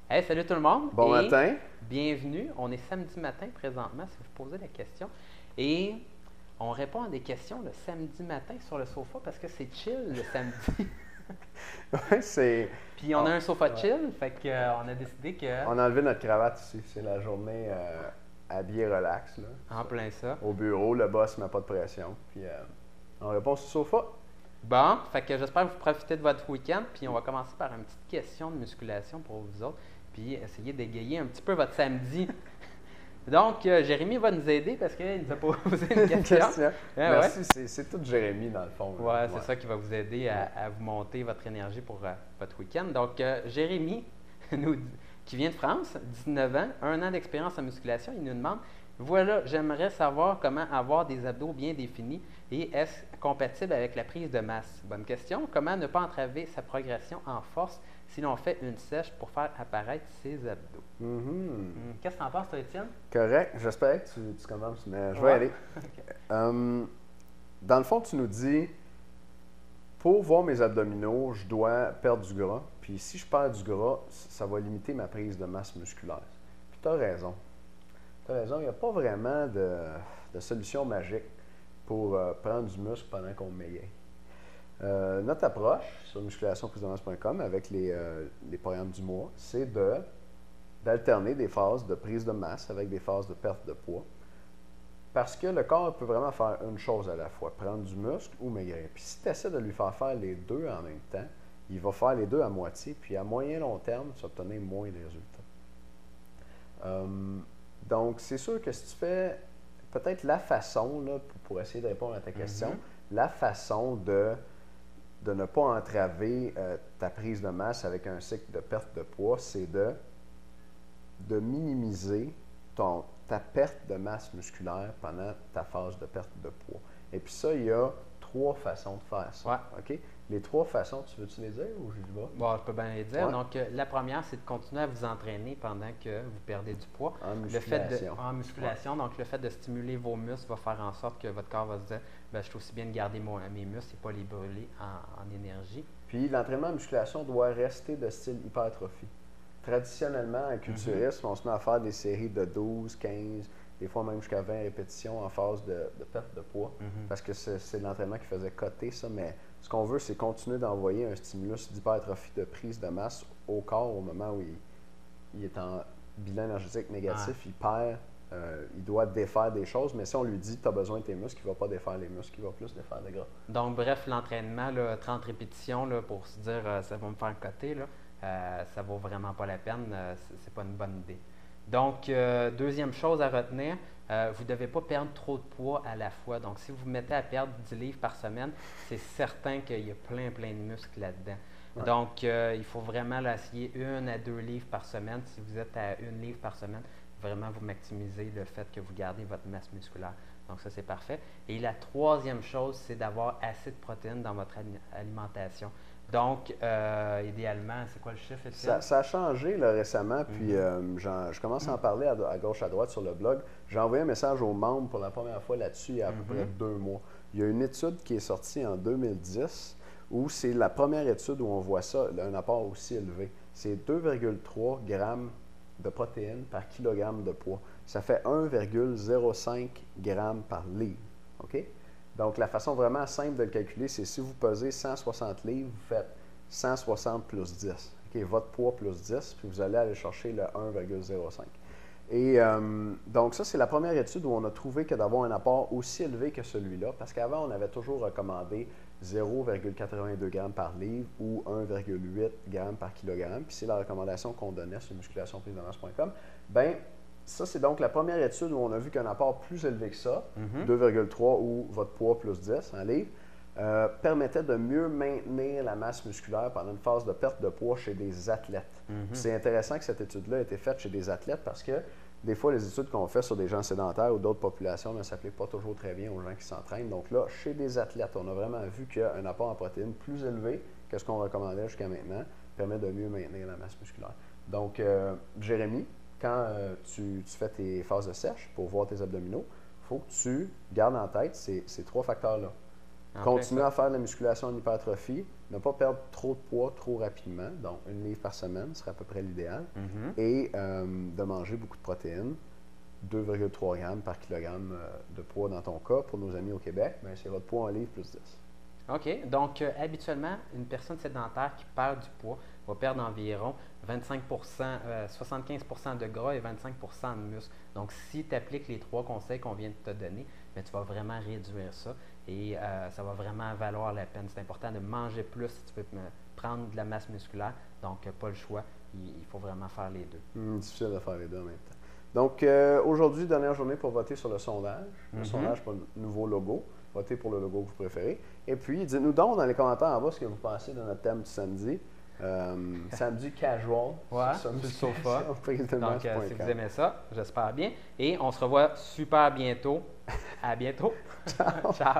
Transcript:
Hey, salut tout le monde Bon et matin. bienvenue. On est samedi matin présentement si vous posez la question et on répond à des questions le samedi matin sur le sofa parce que c'est chill le samedi. Ouais, c'est. Puis on On, a un sofa ouais. chill, fait que, on a décidé que On a enlevé notre cravate ici. C'est la journée habillé relax. Là. en plein ça. Au bureau, le boss ne met pas de pression. Puis on répond sur le sofa. Bon, fait que j'espère que vous profitez de votre week-end. Puis on va commencer par une petite question de musculation pour vous autres. Puis essayer d'égayer un petit peu votre samedi. Donc, Jérémy va nous aider parce qu'il nous a posé une Une question. question. Ah ouais. Merci. C'est tout Jérémy, dans le fond. Là. Ouais, c'est ça qui va vous aider à vous monter votre énergie pour votre week-end. Donc, Jérémy, qui vient de France, 19 ans, 1 an d'expérience en musculation, il nous demande voilà, j'aimerais savoir comment avoir des abdos bien définis et est-ce compatible avec la prise de masse? Bonne question. Comment ne pas entraver sa progression en force si l'on fait une sèche pour faire apparaître ses abdos? Qu'est-ce que tu en penses, toi, Étienne? Correct. J'espère que tu commences, mais je vais Ouais. aller. Dans le fond, tu nous dis pour voir mes abdominaux, je dois perdre du gras. Puis si je perds du gras, ça va limiter ma prise de masse musculaire. Puis tu as raison. Tu as raison, il n'y a pas vraiment de solution magique pour prendre du muscle pendant qu'on maigrit. Notre approche sur musculationprisedemasse.com avec les programmes du mois, c'est d'alterner des phases de prise de masse avec des phases de perte de poids. Parce que le corps peut vraiment faire une chose à la fois, prendre du muscle ou maigrir. Puis si tu essaies de lui faire les deux en même temps, il va faire les deux à moitié, puis à moyen long terme, tu vas obtenir moins de résultats. Donc, c'est sûr que si tu fais peut-être la façon, là, pour essayer de répondre à ta question, la façon de ne pas entraver ta prise de masse avec un cycle de perte de poids, c'est de minimiser ta perte de masse musculaire pendant ta phase de perte de poids. Et puis ça, il y a 3 façons de faire ça. Ouais. OK? Les 3 façons, tu veux-tu les dire ou je y vais? Bon, je peux bien les dire. Ouais. Donc, la première, c'est de continuer à vous entraîner pendant que vous perdez du poids. En musculation. En musculation. Ouais. Donc, le fait de stimuler vos muscles va faire en sorte que votre corps va se dire ben, je suis aussi bien de garder mes muscles et pas les brûler en énergie. Puis l'entraînement en musculation doit rester de style hypertrophie. Traditionnellement, en culturisme, on se met à faire des séries de 12, 15, des fois même jusqu'à 20 répétitions en phase de perte de poids, parce que c'est l'entraînement qui faisait coter ça, mais ce qu'on veut, c'est continuer d'envoyer un stimulus d'hypertrophie de prise de masse au corps au moment où il est en bilan énergétique négatif, il perd, il doit défaire des choses, mais si on lui dit tu as besoin de tes muscles, il ne va pas défaire les muscles, il va plus défaire des gras. Donc, bref, l'entraînement, là, 30 répétitions là, pour se dire ça va me faire coter, là, ça vaut vraiment pas la peine, c'est pas une bonne idée. Donc, deuxième chose à retenir, vous ne devez pas perdre trop de poids à la fois. Donc, si vous vous mettez à perdre 10 livres par semaine, c'est certain qu'il y a plein de muscles là-dedans. Ouais. Donc, il faut vraiment là, essayer 1 à 2 livres par semaine. Si vous êtes à 1 livre par semaine, vraiment vous maximisez le fait que vous gardez votre masse musculaire. Donc, ça, c'est parfait. Et la troisième chose, c'est d'avoir assez de protéines dans votre alimentation. Donc, idéalement, c'est quoi le chiffre, Étienne? Ça a changé là, récemment, puis je commence à en parler à gauche, à droite sur le blog. J'ai envoyé un message aux membres pour la première fois là-dessus il y a à peu près 2 mois. Il y a une étude qui est sortie en 2010 où c'est la première étude où on voit ça, un apport aussi élevé. C'est 2,3 grammes de protéines par kilogramme de poids. Ça fait 1,05 grammes par livre. OK? Donc, la façon vraiment simple de le calculer, c'est si vous pesez 160 livres, vous faites 160 plus 10. Okay, votre poids plus 10, puis vous allez aller chercher le 1,05. Et donc, ça, c'est la première étude où on a trouvé que d'avoir un apport aussi élevé que celui-là, parce qu'avant, on avait toujours recommandé 0,82 g par livre ou 1,8 g par kilogramme, puis c'est la recommandation qu'on donnait sur musculationprisedemasse.com. Bien, ça, c'est donc la première étude où on a vu qu'un apport plus élevé que ça, 2,3 ou votre poids plus 10 en livre, permettait de mieux maintenir la masse musculaire pendant une phase de perte de poids chez des athlètes. C'est intéressant que cette étude-là ait été faite chez des athlètes parce que des fois, les études qu'on fait sur des gens sédentaires ou d'autres populations ne s'appliquent pas toujours très bien aux gens qui s'entraînent. Donc là, chez des athlètes, on a vraiment vu qu'un apport en protéines plus élevé que ce qu'on recommandait jusqu'à maintenant permet de mieux maintenir la masse musculaire. Donc, Jérémy, quand tu fais tes phases de sèche pour voir tes abdominaux, il faut que tu gardes en tête ces 3 facteurs-là. Continuer à faire de la musculation en hypertrophie, ne pas perdre trop de poids trop rapidement, donc 1 livre par semaine serait à peu près l'idéal, et de manger beaucoup de protéines, 2,3 grammes par kilogramme de poids dans ton cas. Pour nos amis au Québec, c'est votre poids en livre plus 10. OK. Donc, habituellement, une personne sédentaire qui perd du poids va perdre environ 25 75 de gras et 25 de muscle. Donc, si tu appliques les 3 conseils qu'on vient de te donner, bien, tu vas vraiment réduire ça et ça va vraiment valoir la peine. C'est important de manger plus si tu veux prendre de la masse musculaire. Donc, pas le choix. Il faut vraiment faire les deux. Difficile de faire les deux en même temps. Donc, aujourd'hui, dernière journée pour voter sur le sondage. Le sondage pour le nouveau logo. Votez pour le logo que vous préférez. Et puis, dites-nous donc dans les commentaires en bas ce que vous pensez de notre thème du samedi. Samedi casual. Ouais, sur le sofa. Donc, si vous aimez ça, j'espère bien. Et on se revoit super bientôt. À bientôt. Ciao. Ciao.